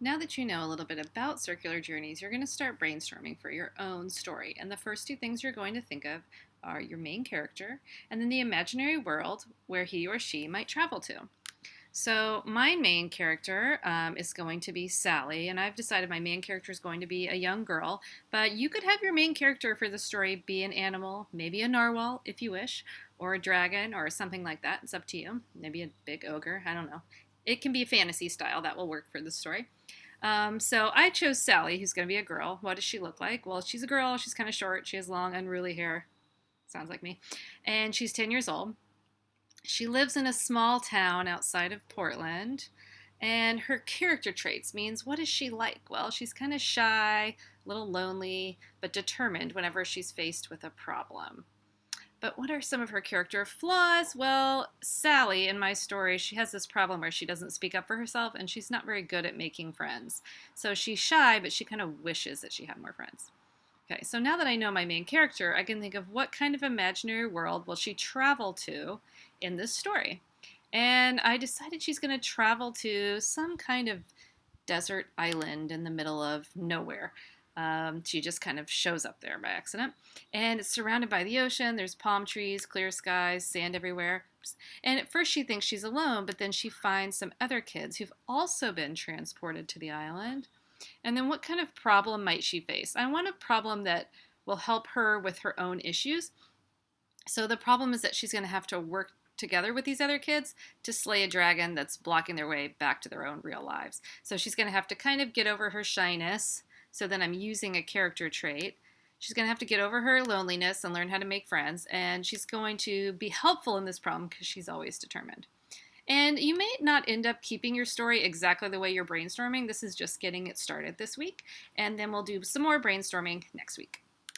Now that you know a little bit about circular journeys, you're going to start brainstorming for your own story. And the first two things you're going to think of are your main character and then the imaginary world where he or she might travel to. So, my main character is going to be Sally, and I've decided my main character is going to be a young girl. But you could have your main character for the story be an animal, maybe a narwhal if you wish, or a dragon, or something like that. It's up to you. Maybe a big ogre. I don't know. It can be a fantasy style that will work for the story. So I chose Sally, who's going to be a girl. What does she look like? Well, she's a girl. She's kind of short. She has long, unruly hair. Sounds like me. And she's 10 years old. She lives in a small town outside of Portland. And her character traits means what is she like? Well, she's kind of shy, a little lonely, but determined whenever she's faced with a problem. But what are some of her character flaws? Well, Sally, in my story, she has this problem where she doesn't speak up for herself and she's not very good at making friends. So she's shy, but she kind of wishes that she had more friends. Okay, so now that I know my main character, I can think of what kind of imaginary world will she travel to in this story. And I decided she's going to travel to some kind of desert island in the middle of nowhere. She just kind of shows up there by accident. And it's surrounded by the ocean. There's palm trees, clear skies, sand everywhere. And at first she thinks she's alone, but then she finds some other kids who've also been transported to the island. And then what kind of problem might she face? I want a problem that will help her with her own issues. So the problem is that she's going to have to work together with these other kids to slay a dragon that's blocking their way back to their own real lives. So she's going to have to kind of get over her shyness. So then I'm using a character trait. She's going to have to get over her loneliness and learn how to make friends. And she's going to be helpful in this problem because she's always determined. And you may not end up keeping your story exactly the way you're brainstorming. This is just getting it started this week. And then we'll do some more brainstorming next week.